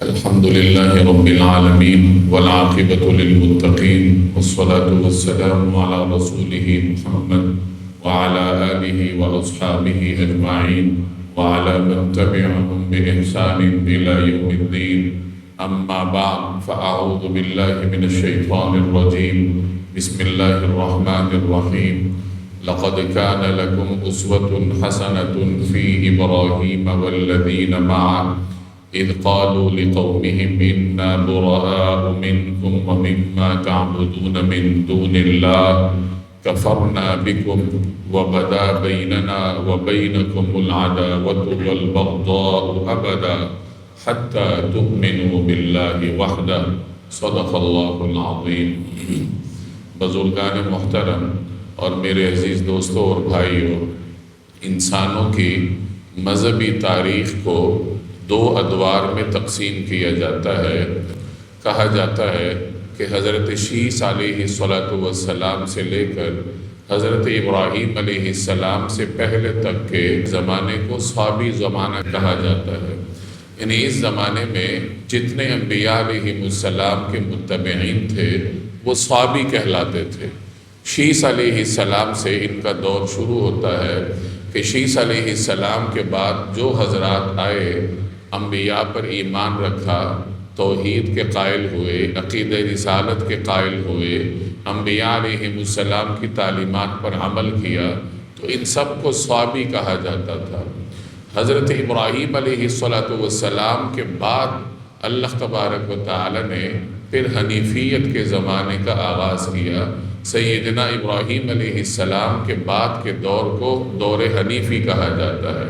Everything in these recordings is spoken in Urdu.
الحمد لله رب العالمين والعاقبة للمتقين والصلاة والسلام على رسوله محمد وعلى آله وأصحابه أجمعين وعلى من تبعهم بإحسان إلى يوم الدين. أما بعد فأعوذ بالله من الشيطان الرجيم. بسم الله الرحمن الرحيم. لقد كان لكم أسوة حسنة في إبراهيم والذين معه إذ قالوا لقومهم إنا براء منكم ومما تعبدون من دون الله كفرنا بكم وبدا بيننا وبينكم العداوة والبغضاء أبدا حتى تؤمنوا بالله وحده. صدق اللہ العظیم. بزرگان محترم اور میرے عزیز دوستوں اور بھائیوں، انسانوں کی مذہبی تاریخ کو دو ادوار میں تقسیم کیا جاتا ہے. کہا جاتا ہے کہ حضرت شیس علیہ السلام سے لے کر حضرت ابراہیم علیہ السلام سے پہلے تک کے زمانے کو صحابی زمانہ کہا جاتا ہے. یعنی اس زمانے میں جتنے انبیاء علیہ السلام کے متبعین تھے وہ صحابی کہلاتے تھے. شیس علیہ السلام سے ان کا دور شروع ہوتا ہے کہ شیس علیہ السلام کے بعد جو حضرات آئے، انبیاء پر ایمان رکھا، توحید کے قائل ہوئے، عقیدہ رسالت کے قائل ہوئے، انبیاء علیہ السلام کی تعلیمات پر عمل کیا، تو ان سب کو صحابی کہا جاتا تھا. حضرت ابراہیم علیہ السلام کے بعد اللہ تبارک و تعالی نے پھر حنیفیت کے زمانے کا آغاز کیا. سیدنا ابراہیم علیہ السلام کے بعد کے دور کو دور حنیفی کہا جاتا ہے.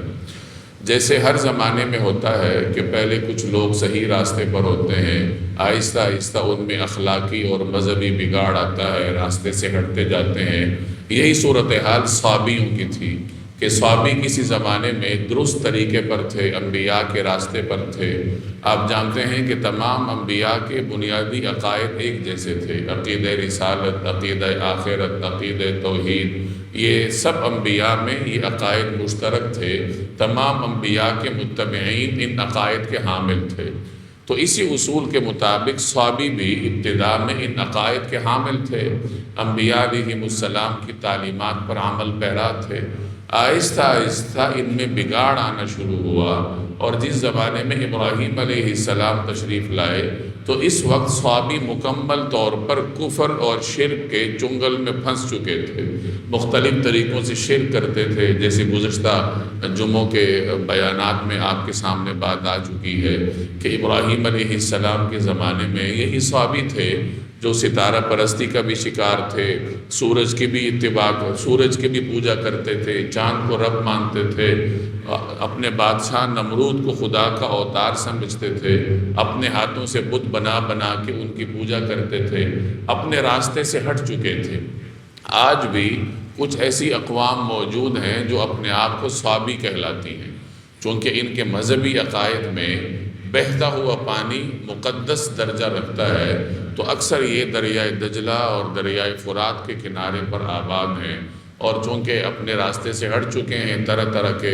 جیسے ہر زمانے میں ہوتا ہے کہ پہلے کچھ لوگ صحیح راستے پر ہوتے ہیں، آہستہ آہستہ ان میں اخلاقی اور مذہبی بگاڑ آتا ہے، راستے سے ہٹتے جاتے ہیں. یہی صورتحال صحابیوں کی تھی کہ صحابی کسی زمانے میں درست طریقے پر تھے، انبیاء کے راستے پر تھے. آپ جانتے ہیں کہ تمام انبیاء کے بنیادی عقائد ایک جیسے تھے. عقیدہ رسالت، عقیدہ آخرت، عقیدہ توحید، یہ سب انبیاء میں یہ عقائد مشترک تھے. تمام انبیاء کے متبعین ان عقائد کے حامل تھے. تو اسی اصول کے مطابق صحابی بھی ابتداء میں ان عقائد کے حامل تھے، انبیاء علیہ السلام کی تعلیمات پر عمل پیرا تھے. آہستہ آہستہ ان میں بگاڑ آنا شروع ہوا، اور جس زمانے میں ابراہیم علیہ السلام تشریف لائے تو اس وقت صحابی مکمل طور پر کفر اور شرک کے چنگل میں پھنس چکے تھے. مختلف طریقوں سے شرک کرتے تھے، جیسے گزشتہ جمعوں کے بیانات میں آپ کے سامنے بات آ چکی ہے کہ ابراہیم علیہ السلام کے زمانے میں یہی صحابی تھے جو ستارہ پرستی کا بھی شکار تھے، سورج کی بھی اتباع، سورج کی بھی پوجا کرتے تھے، چاند کو رب مانتے تھے، اپنے بادشاہ نمرود کو خدا کا اوتار سمجھتے تھے، اپنے ہاتھوں سے بت بنا بنا کے ان کی پوجا کرتے تھے، اپنے راستے سے ہٹ چکے تھے. آج بھی کچھ ایسی اقوام موجود ہیں جو اپنے آپ کو صحابی کہلاتی ہیں، چونکہ ان کے مذہبی عقائد میں بہتا ہوا پانی مقدس درجہ رکھتا ہے، تو اکثر یہ دریائے دجلہ اور دریائے فرات کے کنارے پر آباد ہیں، اور چونکہ اپنے راستے سے ہٹ چکے ہیں، طرح طرح کے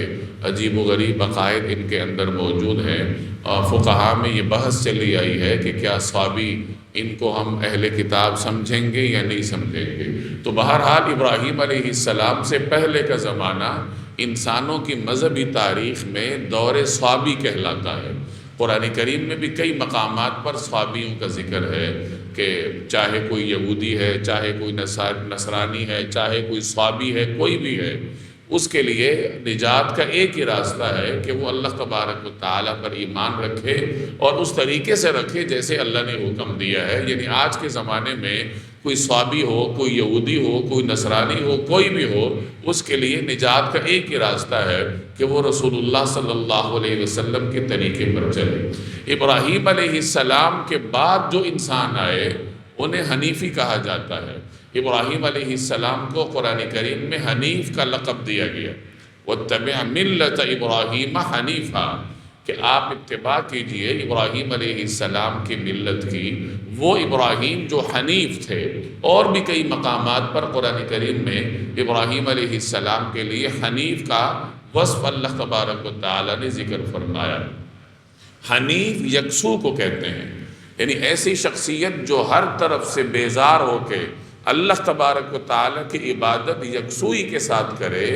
عجیب و غریب عقائد ان کے اندر موجود ہیں. فقہاء میں یہ بحث چلی آئی ہے کہ کیا صحابی ان کو ہم اہل کتاب سمجھیں گے یا نہیں سمجھیں گے. تو بہرحال ابراہیم علیہ السلام سے پہلے کا زمانہ انسانوں کی مذہبی تاریخ میں دور صحابی کہلاتا ہے. قرآن کریم میں بھی کئی مقامات پر صحابیوں کا ذکر ہے کہ چاہے کوئی یہودی ہے، چاہے کوئی نصرانی ہے، چاہے کوئی صحابی ہے، کوئی بھی ہے، اس کے لیے نجات کا ایک ہی راستہ ہے کہ وہ اللہ تبارک و تعالیٰ پر ایمان رکھے اور اس طریقے سے رکھے جیسے اللہ نے حکم دیا ہے. یعنی آج کے زمانے میں کوئی صحابی ہو، کوئی یہودی ہو، کوئی نصرانی ہو، کوئی بھی ہو، اس کے لیے نجات کا ایک ہی راستہ ہے کہ وہ رسول اللہ صلی اللہ علیہ وسلم کے طریقے پر چلے. ابراہیم علیہ السلام کے بعد جو انسان آئے انہیں حنیفی کہا جاتا ہے. ابراہیم علیہ السلام کو قرآن کریم میں حنیف کا لقب دیا گیا. وَاتَّبِعْ مِلَّةَ إِبْرَاهِيمَ حَنِيفًا، کہ آپ اتباع کیجئے ابراہیم علیہ السلام کی ملت کی، وہ ابراہیم جو حنیف تھے. اور بھی کئی مقامات پر قرآن کریم میں ابراہیم علیہ السلام کے لیے حنیف کا وصف اللہ تبارک و تعالی نے ذکر فرمایا. حنیف یکسو کو کہتے ہیں، یعنی ایسی شخصیت جو ہر طرف سے بیزار ہو کے اللہ تبارک و تعالیٰ کی عبادت یکسوئی کے ساتھ کرے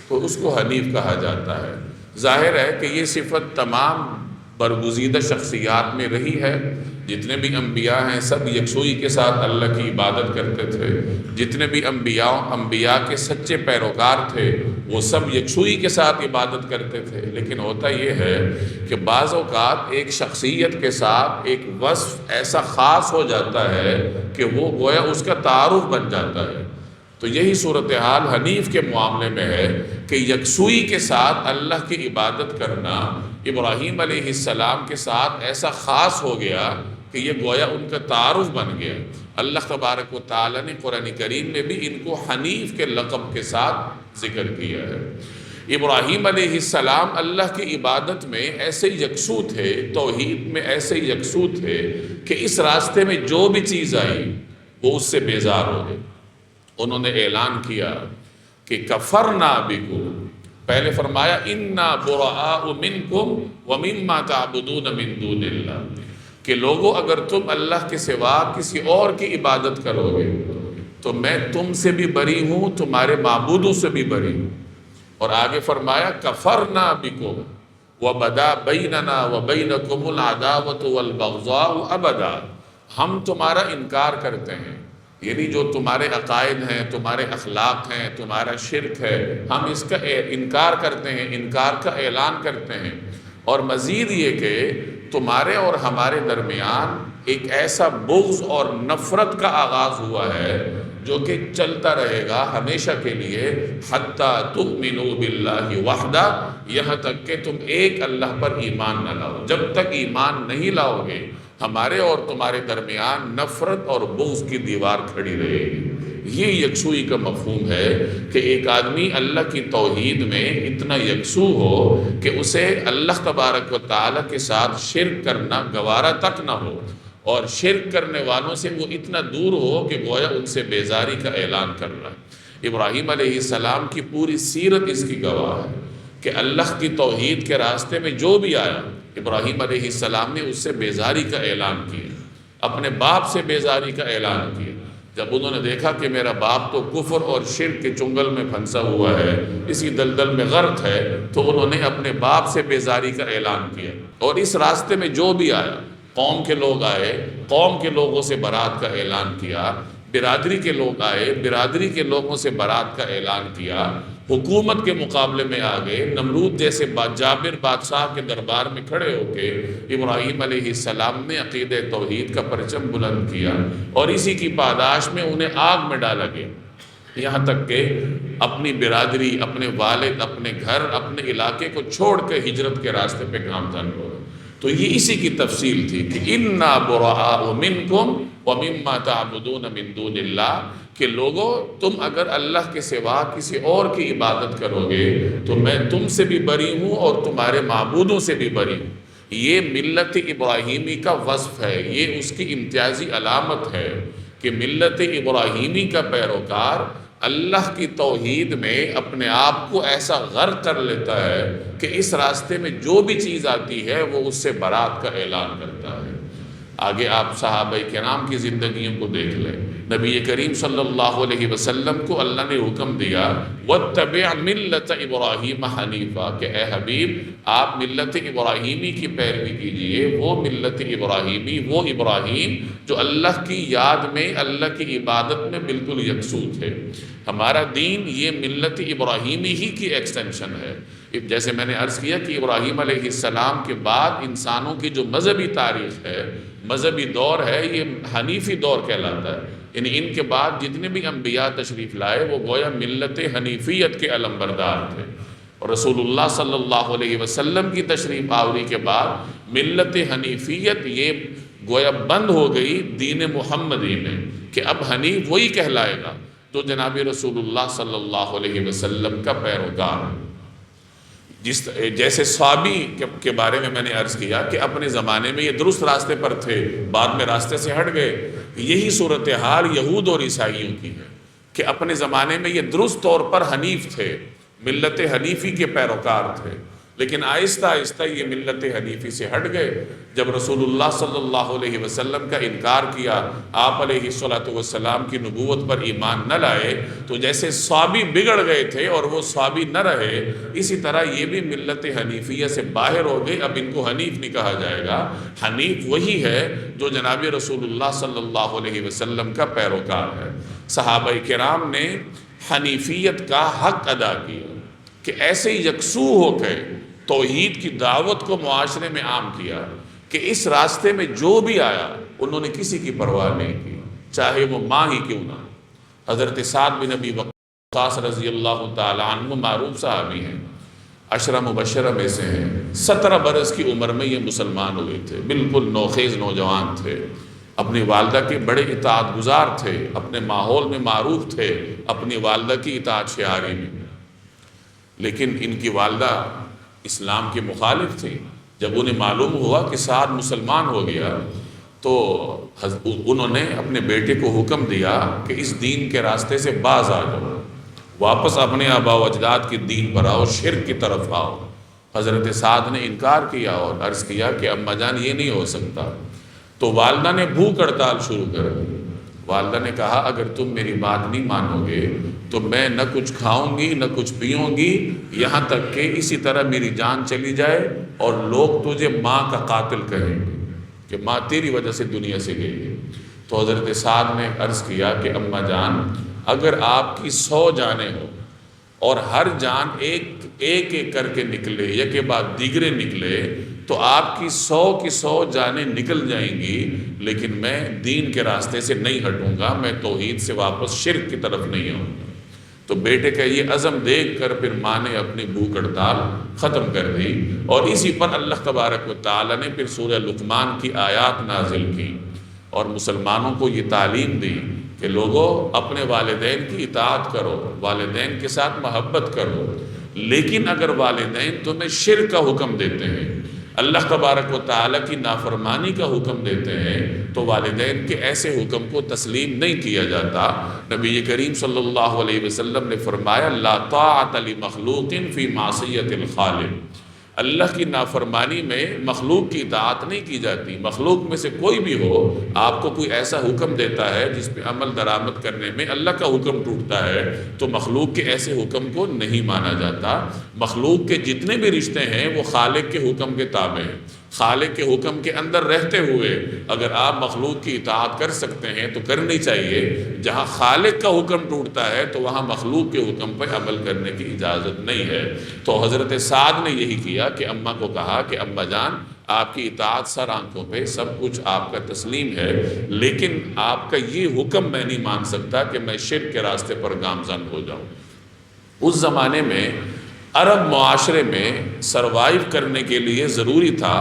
تو اس کو حنیف کہا جاتا ہے۔ ظاہر ہے کہ یہ صفت تمام برگزیدہ شخصیات میں رہی ہے۔ جتنے بھی انبیاء ہیں سب یکسوئی کے ساتھ اللہ کی عبادت کرتے تھے، جتنے بھی انبیاء کے سچے پیروکار تھے وہ سب یکسوئی کے ساتھ عبادت کرتے تھے۔ لیکن ہوتا یہ ہے کہ بعض اوقات ایک شخصیت کے ساتھ ایک وصف ایسا خاص ہو جاتا ہے کہ وہ گویا اس کا تعارف بن جاتا ہے۔ تو یہی صورتحال حنیف کے معاملے میں ہے کہ یکسوئی کے ساتھ اللہ کی عبادت کرنا ابراہیم علیہ السلام کے ساتھ ایسا خاص ہو گیا کہ یہ گویا ان کا تعارف بن گیا۔ اللہ تبارک و تعالیٰ نے قرآن کریم میں بھی ان کو حنیف کے لقب کے ساتھ ذکر کیا ہے۔ ابراہیم علیہ السلام اللہ کی عبادت میں ایسے یکسو تھے، توحید میں ایسے یکسو تھے کہ اس راستے میں جو بھی چیز آئی وہ اس سے بیزار ہو گئے۔ انہوں نے اعلان کیا کہ کفرنا بکم، پہلے فرمایا انا براء منکم ومما تعبدون من دون اللہ، کہ لوگوں اگر تم اللہ کے سوا کسی اور کی عبادت کرو گے تو میں تم سے بھی بری ہوں، تمہارے معبودوں سے بھی بری ہوں۔ اور آگے فرمایا کفرنا بکم وبدا بیننا وبینکم العداوۃ والبغضاء ابدا، ہم تمہارا انکار کرتے ہیں، یعنی جو تمہارے عقائد ہیں، تمہارے اخلاق ہیں، تمہارا شرک ہے، ہم اس کا انکار کرتے ہیں، انکار کا اعلان کرتے ہیں۔ اور مزید یہ کہ تمہارے اور ہمارے درمیان ایک ایسا بغض اور نفرت کا آغاز ہوا ہے جو کہ چلتا رہے گا ہمیشہ کے لیے، حتیٰ تؤمنوا باللہ وحدہ، یہاں تک کہ تم ایک اللہ پر ایمان نہ لاؤ۔ جب تک ایمان نہیں لاؤ گے ہمارے اور تمہارے درمیان نفرت اور بغض کی دیوار کھڑی رہے گی۔ یہ یکسوئی کا مفہوم ہے کہ ایک آدمی اللہ کی توحید میں اتنا یکسو ہو کہ اسے اللہ تبارک و تعالیٰ کے ساتھ شرک کرنا گوارا تک نہ ہو، اور شرک کرنے والوں سے وہ اتنا دور ہو کہ گویا ان سے بیزاری کا اعلان کر رہا ہے۔ ابراہیم علیہ السلام کی پوری سیرت اس کی گواہ ہے کہ اللہ کی توحید کے راستے میں جو بھی آیا ابراہیم علیہ السلام نے اس سے بیزاری کا اعلان کیا، اپنے باپ سے بیزاری کا اعلان کیا۔ جب انہوں نے دیکھا کہ میرا باپ تو کفر اور شرک کے چنگل میں پھنسا ہوا ہے، اسی دلدل میں غرق ہے، تو انہوں نے اپنے باپ سے بیزاری کا اعلان کیا۔ اور اس راستے میں جو بھی آیا، قوم کے لوگ آئے، قوم کے لوگوں سے برات کا اعلان کیا، برادری کے لوگ آئے، برادری کے لوگوں سے برات کا اعلان کیا، حکومت کے مقابلے میں آگے نمرود جیسے جابر بادشاہ کے دربار میں کھڑے ہو کے ابراہیم علیہ السلام نے عقیدہ توحید کا پرچم بلند کیا، اور اسی کی پاداش میں انہیں آگ میں ڈالا گیا، یہاں تک کہ اپنی برادری، اپنے والد، اپنے گھر، اپنے علاقے کو چھوڑ کے ہجرت کے راستے پہ گامزن ہو۔ تو یہ اسی کی تفصیل تھی کہ انا براء منکم ومما تعبدون من دون اللہ، کہ لوگوں تم اگر اللہ کے سوا کسی اور کی عبادت کرو گے تو میں تم سے بھی بری ہوں اور تمہارے معبودوں سے بھی بری ہوں۔ یہ ملت ابراہیمی کا وصف ہے، یہ اس کی امتیازی علامت ہے کہ ملت ابراہیمی کا پیروکار اللہ کی توحید میں اپنے آپ کو ایسا غرق کر لیتا ہے کہ اس راستے میں جو بھی چیز آتی ہے وہ اس سے برات کا اعلان کرتا ہے۔ آگے آپ صحابہ کرام کی زندگیوں کو دیکھ لیں۔ نبی کریم صلی اللہ علیہ وسلم کو اللہ نے حکم دیا وَاتَّبِعْ مِلَّةَ إِبْرَاهِيمَ حَنِيفًا، کہ اے حبیب آپ ملت ابراہیمی کی پیروی کیجئے، وہ ملت ابراہیمی، وہ ابراہیم جو اللہ کی یاد میں، اللہ کی عبادت میں بالکل یکسو تھے۔ ہمارا دین یہ ملت ابراہیمی ہی کی ایکسٹینشن ہے۔ جیسے میں نے عرض کیا کہ ابراہیم علیہ السلام کے بعد انسانوں کی جو مذہبی تاریخ ہے، مذہبی دور ہے، یہ حنیفی دور کہلاتا ہے۔ یعنی ان کے بعد جتنے بھی انبیاء تشریف لائے وہ گویا ملت حنیفیت کے علمبردار تھے، اور رسول اللہ صلی اللہ علیہ وسلم کی تشریف آوری کے بعد ملت حنیفیت یہ گویا بند ہو گئی دین محمدی میں، کہ اب حنیف وہی کہلائے گا جو جناب رسول اللہ صلی اللہ علیہ وسلم کا پیروکار ہے۔ جیسے صحابی کے بارے میں نے عرض کیا کہ اپنے زمانے میں یہ درست راستے پر تھے، بعد میں راستے سے ہٹ گئے۔ یہی صورتحال یہود اور عیسائیوں کی ہے کہ اپنے زمانے میں یہ درست طور پر حنیف تھے، ملت حنیفی کے پیروکار تھے، لیکن آہستہ آہستہ یہ ملت حنیفی سے ہٹ گئے۔ جب رسول اللہ صلی اللہ علیہ وسلم کا انکار کیا، آپ علیہ الصلوۃ والسلام کی نبوت پر ایمان نہ لائے، تو جیسے صحابی بگڑ گئے تھے اور وہ صحابی نہ رہے، اسی طرح یہ بھی ملت حنیفیہ سے باہر ہو گئے۔ اب ان کو حنیف نہیں کہا جائے گا، حنیف وہی ہے جو جناب رسول اللہ صلی اللہ علیہ وسلم کا پیروکار ہے۔ صحابہ کرام نے حنیفیت کا حق ادا کیا کہ ایسے یکسو ہو کے توحید کی دعوت کو معاشرے میں عام کیا کہ اس راستے میں جو بھی آیا انہوں نے کسی کی پرواہ نہیں کی، چاہے وہ ماں ہی کیوں نہ۔ حضرت سعد بن ابی وقاص رضی اللہ تعالی عنہ معروف صحابی ہیں، 10 مبشرہ میں سے ہیں۔ 17 برس کی عمر میں یہ مسلمان ہوئے تھے، بالکل نوخیز نوجوان تھے، اپنی والدہ کے بڑے اطاعت گزار تھے، اپنے ماحول میں معروف تھے، اپنی والدہ کی اطاعت شعاری میں۔ لیکن ان کی والدہ اسلام کے مخالف تھی۔ جب انہیں معلوم ہوا کہ سعد مسلمان ہو گیا تو انہوں نے اپنے بیٹے کو حکم دیا کہ اس دین کے راستے سے باز آ جاؤ، واپس اپنے آباء و اجداد کے دین پر آؤ، شرک کی طرف آؤ۔ حضرت سعد نے انکار کیا اور عرض کیا کہ اماں جان یہ نہیں ہو سکتا۔ تو والدہ نے بھوک ہڑتال شروع کر دی۔ والدہ نے کہا اگر تم میری بات نہیں مانو گے تو میں نہ کچھ کھاؤں گی نہ کچھ پیوں گی، یہاں تک کہ اسی طرح میری جان چلی جائے اور لوگ تجھے ماں کا قاتل کہیں گے کہ ماں تیری وجہ سے دنیا سے گئی ہے۔ تو حضرت سعد نے عرض کیا کہ اماں جان اگر آپ کی 100 جانیں ہوں اور ہر جان ایک ایک کر کے نکلے، یک کے بعد دیگرے نکلے، تو آپ کی 100 کی 100 جانیں نکل جائیں گی، لیکن میں دین کے راستے سے نہیں ہٹوں گا، میں توحید سے واپس شرک کی طرف نہیں آؤں گا۔ تو بیٹے کا یہ عزم دیکھ کر پھر ماں نے اپنی بھوک ہڑتال ختم کر دی، اور اسی پر اللہ تبارک و تعالی نے پھر سورہ لقمان کی آیات نازل کی اور مسلمانوں کو یہ تعلیم دی کہ لوگوں اپنے والدین کی اطاعت کرو، والدین کے ساتھ محبت کرو، لیکن اگر والدین تمہیں شرک کا حکم دیتے ہیں، اللہ تبارک و تعالی کی نافرمانی کا حکم دیتے ہیں، تو والدین کے ایسے حکم کو تسلیم نہیں کیا جاتا۔ نبی کریم صلی اللہ علیہ وسلم نے فرمایا لا طاعت لمخلوق فی معصیت الخالق، اللہ کی نافرمانی میں مخلوق کی اطاعت نہیں کی جاتی۔ مخلوق میں سے کوئی بھی ہو، آپ کو کوئی ایسا حکم دیتا ہے جس پہ عمل درآمد کرنے میں اللہ کا حکم ٹوٹتا ہے، تو مخلوق کے ایسے حکم کو نہیں مانا جاتا۔ مخلوق کے جتنے بھی رشتے ہیں وہ خالق کے حکم کے تابع ہیں۔ خالق کے حکم کے اندر رہتے ہوئے اگر آپ مخلوق کی اطاعت کر سکتے ہیں تو کرنی چاہیے۔ جہاں خالق کا حکم ٹوٹتا ہے تو وہاں مخلوق کے حکم پر عمل کرنے کی اجازت نہیں ہے۔ تو حضرت سعد نے یہی کیا کہ اماں کو کہا کہ اماں جان آپ کی اطاعت سر آنکھوں پہ، سب کچھ آپ کا تسلیم ہے، لیکن آپ کا یہ حکم میں نہیں مان سکتا کہ میں شرک کے راستے پر گامزن ہو جاؤں۔ اس زمانے میں عرب معاشرے میں سروائیو کرنے کے لیے ضروری تھا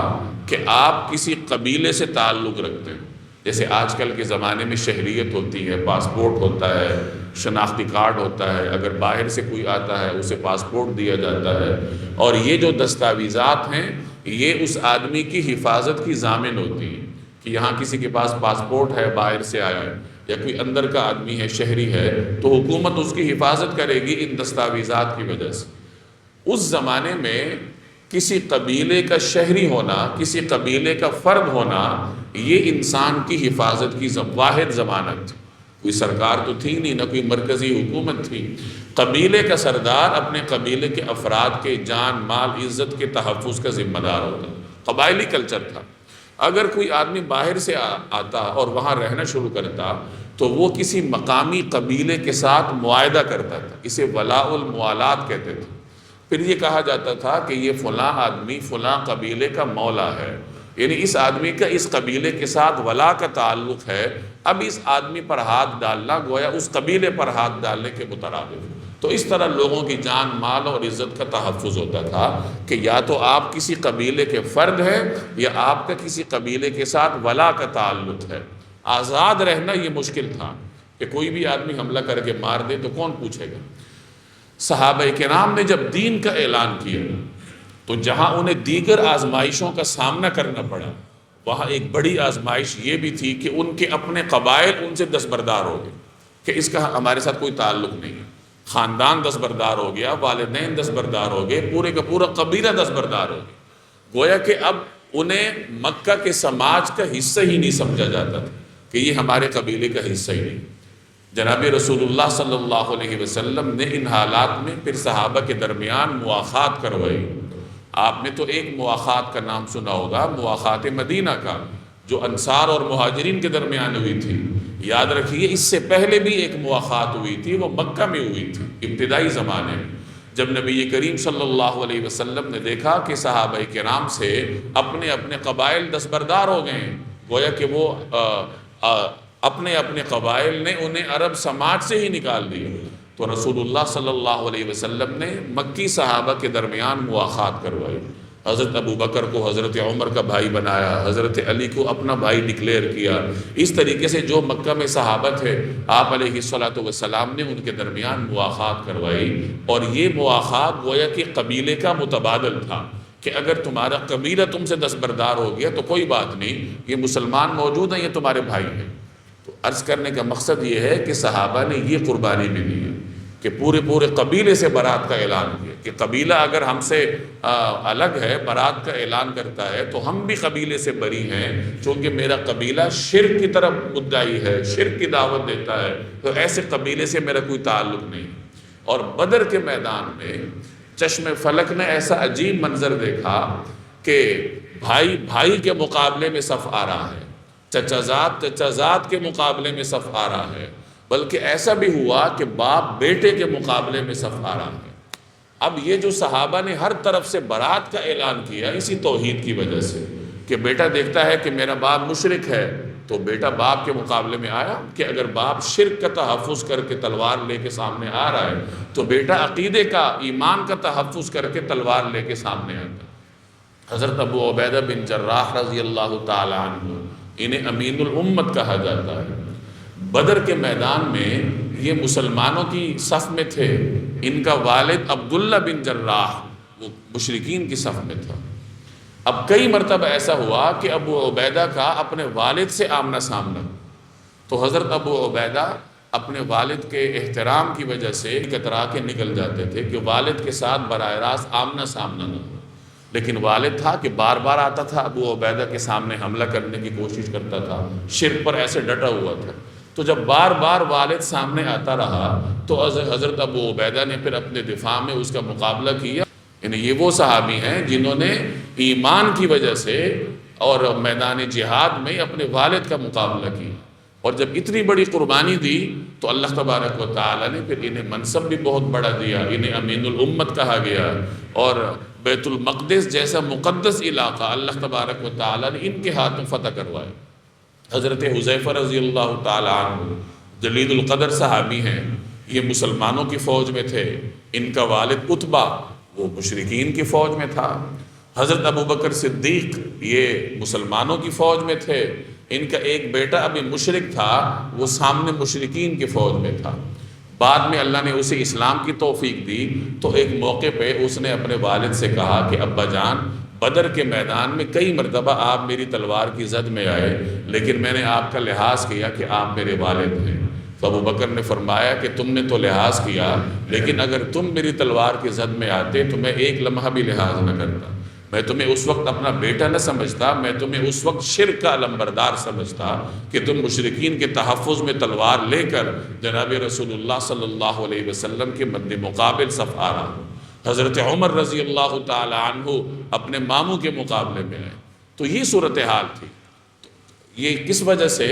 کہ آپ کسی قبیلے سے تعلق رکھتے ہیں۔ جیسے آج کل کے زمانے میں شہریت ہوتی ہے، پاسپورٹ ہوتا ہے، شناختی کارڈ ہوتا ہے، اگر باہر سے کوئی آتا ہے اسے پاسپورٹ دیا جاتا ہے، اور یہ جو دستاویزات ہیں یہ اس آدمی کی حفاظت کی ضامن ہوتی ہیں کہ یہاں کسی کے پاس پاسپورٹ ہے، باہر سے آیا ہے، یا کوئی اندر کا آدمی ہے، شہری ہے، تو حکومت اس کی حفاظت کرے گی ان دستاویزات کی وجہ سے۔ اس زمانے میں کسی قبیلے کا شہری ہونا، کسی قبیلے کا فرد ہونا، یہ انسان کی حفاظت کی واحد ضمانت تھی۔ کوئی سرکار تو تھی نہیں، نہ کوئی مرکزی حکومت تھی۔ قبیلے کا سردار اپنے قبیلے کے افراد کے جان، مال، عزت کے تحفظ کا ذمہ دار ہوتا۔ قبائلی کلچر تھا۔ اگر کوئی آدمی باہر سے آتا اور وہاں رہنا شروع کرتا تو وہ کسی مقامی قبیلے کے ساتھ معاہدہ کرتا تھا، اسے ولاء الموالات کہتے تھے۔ پھر یہ کہا جاتا تھا کہ یہ فلاں آدمی فلاں قبیلے کا مولا ہے، یعنی اس آدمی کا اس قبیلے کے ساتھ ولا کا تعلق ہے، اب اس آدمی پر ہاتھ ڈالنا گویا اس قبیلے پر ہاتھ ڈالنے کے مترادف۔ تو اس طرح لوگوں کی جان، مال اور عزت کا تحفظ ہوتا تھا کہ یا تو آپ کسی قبیلے کے فرد ہیں یا آپ کا کسی قبیلے کے ساتھ ولا کا تعلق ہے۔ آزاد رہنا یہ مشکل تھا کہ کوئی بھی آدمی حملہ کر کے مار دے تو کون پوچھے گا۔ صحابہ کرام نے جب دین کا اعلان کیا تو جہاں انہیں دیگر آزمائشوں کا سامنا کرنا پڑا، وہاں ایک بڑی آزمائش یہ بھی تھی کہ ان کے اپنے قبائل ان سے دستبردار ہو گئے کہ اس کا ہمارے ساتھ کوئی تعلق نہیں ہے، خاندان دستبردار ہو گیا، والدین دستبردار ہو گئے، پورے کا پورا قبیلہ دستبردار ہو گیا۔ گویا کہ اب انہیں مکہ کے سماج کا حصہ ہی نہیں سمجھا جاتا تھا کہ یہ ہمارے قبیلے کا حصہ ہی نہیں۔ جناب رسول اللہ صلی اللہ علیہ وسلم نے ان حالات میں پھر صحابہ کے درمیان مواخات کروائی۔ آپ نے تو ایک مواخات کا نام سنا ہوگا، مواخات مدینہ کا، جو انصار اور مہاجرین کے درمیان ہوئی تھی۔ یاد رکھیے اس سے پہلے بھی ایک مواخات ہوئی تھی، وہ مکہ میں ہوئی تھی ابتدائی زمانے میں، جب نبی کریم صلی اللہ علیہ وسلم نے دیکھا کہ صحابہ کرام سے اپنے اپنے قبائل دستبردار ہو گئے ہیں، گویا کہ وہ اپنے اپنے قبائل نے انہیں عرب سماج سے ہی نکال دیا، تو رسول اللہ صلی اللہ علیہ وسلم نے مکی صحابہ کے درمیان مواخات کروائی۔ حضرت ابو بکر کو حضرت عمر کا بھائی بنایا، حضرت علی کو اپنا بھائی ڈکلیئر کیا۔ اس طریقے سے جو مکہ میں صحابہ تھے، آپ علیہ السلام نے ان کے درمیان مواخات کروائی، اور یہ مواخات گویا کہ قبیلے کا متبادل تھا کہ اگر تمہارا قبیلہ تم سے دستبردار ہو گیا تو کوئی بات نہیں، یہ مسلمان موجود ہیں، یہ تمہارے بھائی ہیں۔ تو عرض کرنے کا مقصد یہ ہے کہ صحابہ نے یہ قربانی بھی دی ہے کہ پورے قبیلے سے برات کا اعلان کیا کہ قبیلہ اگر ہم سے الگ ہے، برات کا اعلان کرتا ہے، تو ہم بھی قبیلے سے بری ہیں، چونکہ میرا قبیلہ شرک کی طرف مدعی ہے، شرک کی دعوت دیتا ہے، تو ایسے قبیلے سے میرا کوئی تعلق نہیں۔ اور بدر کے میدان میں چشم فلک نے ایسا عجیب منظر دیکھا کہ بھائی کے مقابلے میں صف آ رہا ہے، چچا زاد کے مقابلے میں صف آ رہا ہے، بلکہ ایسا بھی ہوا کہ باپ بیٹے کے مقابلے میں صف آ رہا ہے۔ اب یہ جو صحابہ نے ہر طرف سے برات کا اعلان کیا اسی توحید کی وجہ سے، کہ بیٹا دیکھتا ہے کہ میرا باپ مشرک ہے، تو بیٹا باپ کے مقابلے میں آیا، کہ اگر باپ شرک کا تحفظ کر کے تلوار لے کے سامنے آ رہا ہے تو بیٹا عقیدے کا، ایمان کا تحفظ کر کے تلوار لے کے سامنے آتا۔ حضرت ابو عبیدہ بن جراح رضی اللہ تعالی عنہ، انہیں امین الامت کہا جاتا ہے، بدر کے میدان میں یہ مسلمانوں کی صف میں تھے۔ ان کا والد عبداللہ بن جراح وہ مشرکین کی صف میں تھا۔ اب کئی مرتبہ ایسا ہوا کہ ابو عبیدہ کا اپنے والد سے آمنا سامنا، تو حضرت ابو عبیدہ اپنے والد کے احترام کی وجہ سے کترا کے نکل جاتے تھے کہ والد کے ساتھ براہ راست آمنا سامنا نہ ہو، لیکن والد تھا کہ بار بار آتا تھا، ابو عبیدہ کے سامنے حملہ کرنے کی کوشش کرتا تھا، شرک پر ایسے ڈٹا ہوا تھا۔ تو جب بار بار والد سامنے آتا رہا تو حضرت ابو عبیدہ نے پھر اپنے دفاع میں اس کا مقابلہ کیا۔ یعنی یہ وہ صحابی ہیں جنہوں نے ایمان کی وجہ سے اور میدان جہاد میں اپنے والد کا مقابلہ کیا، اور جب اتنی بڑی قربانی دی تو اللہ تبارک و تعالی نے پھر انہیں منصب بھی بہت بڑا دیا، انہیں امین الامت کہا گیا، اور بیت المقدس جیسا مقدس علاقہ اللہ تبارک و تعالی نے ان کے ہاتھوں فتح کروایا۔ حضرت حذیفہ رضی اللہ تعالی عنہ جلیل القدر صحابی ہیں، یہ مسلمانوں کی فوج میں تھے، ان کا والد عتبہ وہ مشرکین کی فوج میں تھا۔ حضرت ابو بکر صدیق یہ مسلمانوں کی فوج میں تھے، ان کا ایک بیٹا ابھی مشرک تھا، وہ سامنے مشرکین کی فوج میں تھا۔ بعد میں اللہ نے اسے اسلام کی توفیق دی تو ایک موقع پہ اس نے اپنے والد سے کہا کہ ابا جان، بدر کے میدان میں کئی مرتبہ آپ میری تلوار کی زد میں آئے، لیکن میں نے آپ کا لحاظ کیا کہ آپ میرے والد ہیں۔ تو ابو بکر نے فرمایا کہ تم نے تو لحاظ کیا، لیکن اگر تم میری تلوار کی زد میں آتے تو میں ایک لمحہ بھی لحاظ نہ کرتا، میں تمہیں اس وقت اپنا بیٹا نہ سمجھتا، میں تمہیں اس وقت شرک کا علمبردار سمجھتا کہ تم مشرکین کے تحفظ میں تلوار لے کر جناب رسول اللہ صلی اللہ علیہ وسلم کے مد مقابل صف آ رہا ہو۔ حضرت عمر رضی اللہ تعالی عنہ اپنے ماموں کے مقابلے میں آئے۔ تو یہ صورتحال تھی۔ یہ کس وجہ سے؟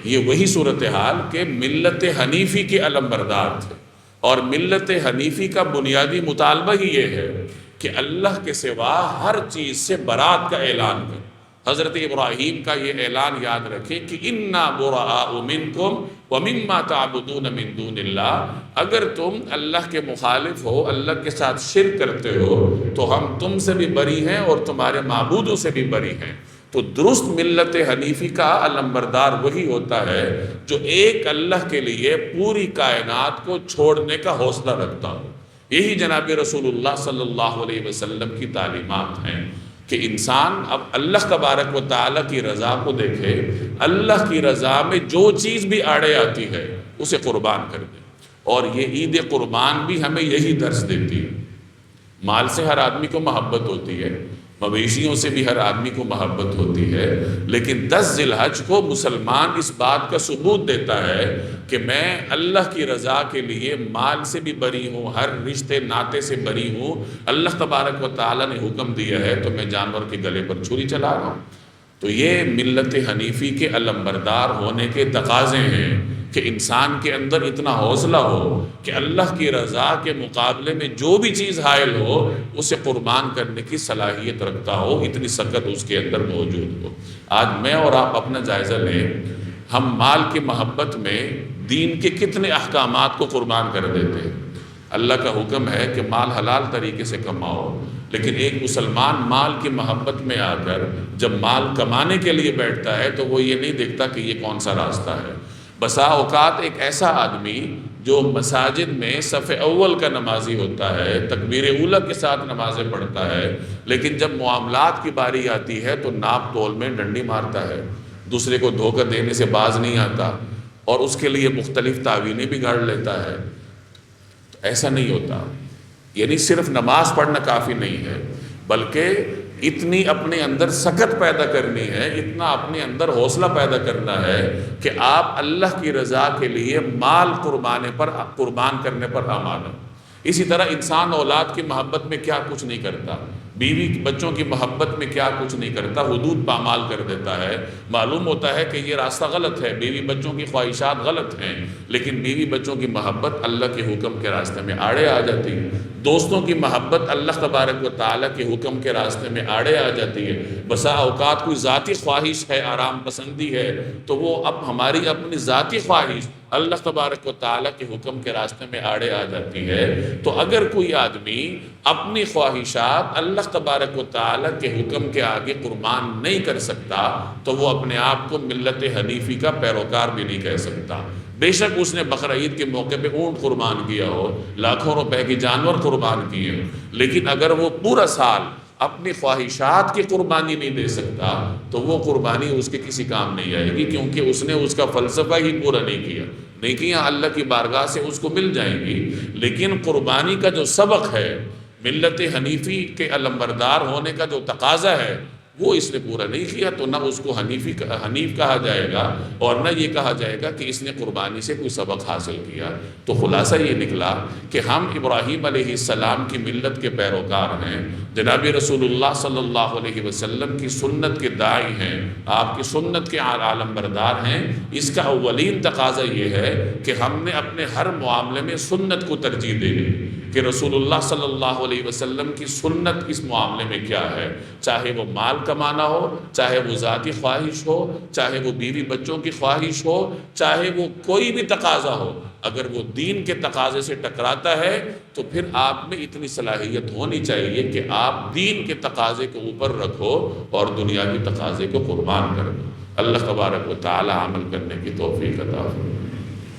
یہ وہی صورتحال کہ ملت حنیفی کے علمبردار تھے، اور ملت حنیفی کا بنیادی مطالبہ ہی یہ ہے کہ اللہ کے سوا ہر چیز سے برات کا اعلان کریں۔ حضرت ابراہیم کا یہ اعلان یاد رکھیں کہ اِنَّا بُرَآءُ مِنْكُمْ وَمِمَّا تَعْبُدُونَ مِن دُونِ اللَّهِ، اگر تم اللہ کے مخالف ہو، اللہ کے ساتھ شرک کرتے ہو، تو ہم تم سے بھی بری ہیں اور تمہارے معبودوں سے بھی بری ہیں۔ تو درست ملت حنیفی کا علمبردار وہی ہوتا ہے جو ایک اللہ کے لیے پوری کائنات کو چھوڑنے کا حوصلہ رکھتا ہو۔ یہی جناب رسول اللہ صلی اللہ علیہ وسلم کی تعلیمات ہیں کہ انسان اب اللہ تبارک و تعالیٰ کی رضا کو دیکھے، اللہ کی رضا میں جو چیز بھی آڑے آتی ہے اسے قربان کر دے۔ اور یہ عید قربان بھی ہمیں یہی درس دیتی ہے۔ مال سے ہر آدمی کو محبت ہوتی ہے، مویشیوں سے بھی ہر آدمی کو محبت ہوتی ہے، لیکن 10 ذی الحج کو مسلمان اس بات کا ثبوت دیتا ہے کہ میں اللہ کی رضا کے لیے مال سے بھی بری ہوں، ہر رشتے ناطے سے بری ہوں۔ اللہ تبارک و تعالیٰ نے حکم دیا ہے تو میں جانور کے گلے پر چھری چلا رہا ہوں۔ تو یہ ملت حنیفی کے علمبردار ہونے کے تقاضے ہیں کہ انسان کے اندر اتنا حوصلہ ہو کہ اللہ کی رضا کے مقابلے میں جو بھی چیز حائل ہو اسے قربان کرنے کی صلاحیت رکھتا ہو، اتنی سکت اس کے اندر موجود ہو۔ آج میں اور آپ اپنا جائزہ لیں، ہم مال کی محبت میں دین کے کتنے احکامات کو قربان کر دیتے ہیں۔ اللہ کا حکم ہے کہ مال حلال طریقے سے کماؤ، لیکن ایک مسلمان مال کی محبت میں آ کر جب مال کمانے کے لیے بیٹھتا ہے تو وہ یہ نہیں دیکھتا کہ یہ کون سا راستہ ہے۔ بسا اوقات ایک ایسا آدمی جو مساجد میں صف اول کا نمازی ہوتا ہے، تکبیر اولیٰ کے ساتھ نمازیں پڑھتا ہے، لیکن جب معاملات کی باری آتی ہے تو ناپ تول میں ڈنڈی مارتا ہے، دوسرے کو دھوکہ دینے سے باز نہیں آتا اور اس کے لیے مختلف تعویلیں بھی گھڑ لیتا ہے۔ تو ایسا نہیں ہوتا، یعنی صرف نماز پڑھنا کافی نہیں ہے، بلکہ اتنی اپنے اندر سکت پیدا کرنی ہے، اتنا اپنے اندر حوصلہ پیدا کرنا ہے کہ آپ اللہ کی رضا کے لیے مال قربان کرنے پر آمادہ۔ اسی طرح انسان اولاد کی محبت میں کیا کچھ نہیں کرتا، بیوی بچوں کی محبت میں کیا کچھ نہیں کرتا، حدود پامال کر دیتا ہے۔ معلوم ہوتا ہے کہ یہ راستہ غلط ہے، بیوی بچوں کی خواہشات غلط ہیں، لیکن بیوی بچوں کی محبت اللہ کے حکم کے راستے میں آڑے آ جاتی ہے، دوستوں کی محبت اللہ تبارک و تعالیٰ کے حکم کے راستے میں آڑے آ جاتی ہے۔ بسا اوقات کوئی ذاتی خواہش ہے، آرام پسندی ہے، تو وہ اب ہماری اپنی ذاتی خواہش اللہ تبارک و تعالیٰ کے حکم کے راستے میں آڑے آ جاتی ہے۔ تو اگر کوئی آدمی اپنی خواہشات اللہ تبارک و تعالیٰ کے حکم کے آگے قربان نہیں کر سکتا تو وہ اپنے آپ کو ملت حنیفی کا پیروکار بھی نہیں کہہ سکتا۔ بے شک اس نے بقرہ عید کے موقع پہ اونٹ قربان کیا ہو، لاکھوں روپے کی جانور قربان کیے ہو، لیکن اگر وہ پورا سال اپنی خواہشات کی قربانی نہیں دے سکتا تو وہ قربانی اس کے کسی کام نہیں آئے گی، کیونکہ اس نے اس کا فلسفہ ہی پورا نہیں کیا۔ نیکیاں اللہ کی بارگاہ سے اس کو مل جائیں گی، لیکن قربانی کا جو سبق ہے، ملت حنیفی کے علمبردار ہونے کا جو تقاضا ہے، وہ اس نے پورا نہیں کیا، تو نہ اس کو حنیف کہا جائے گا اور نہ یہ کہا جائے گا کہ اس نے قربانی سے کوئی سبق حاصل کیا۔ تو خلاصہ یہ نکلا کہ ہم ابراہیم علیہ السلام کی ملت کے پیروکار ہیں، جناب رسول اللہ صلی اللہ علیہ وسلم کی سنت کے داعی ہیں، آپ کی سنت کے عالم بردار ہیں۔ اس کا اولین تقاضا یہ ہے کہ ہم نے اپنے ہر معاملے میں سنت کو ترجیح دینی کہ رسول اللہ صلی اللہ علیہ وسلم کی سنت اس معاملے میں کیا ہے، چاہے وہ مال کمانا ہو، چاہے وہ ذاتی خواہش ہو، چاہے وہ بیوی بچوں کی خواہش ہو، چاہے وہ کوئی بھی تقاضا ہو، اگر وہ دین کے تقاضے سے ٹکراتا ہے تو پھر آپ میں اتنی صلاحیت ہونی چاہیے کہ آپ دین کے تقاضے کو اوپر رکھو اور دنیاوی تقاضے کو قربان کر دو۔ اللہ تبارک و تعالی عمل کرنے کی توفیق عطا فرمائے۔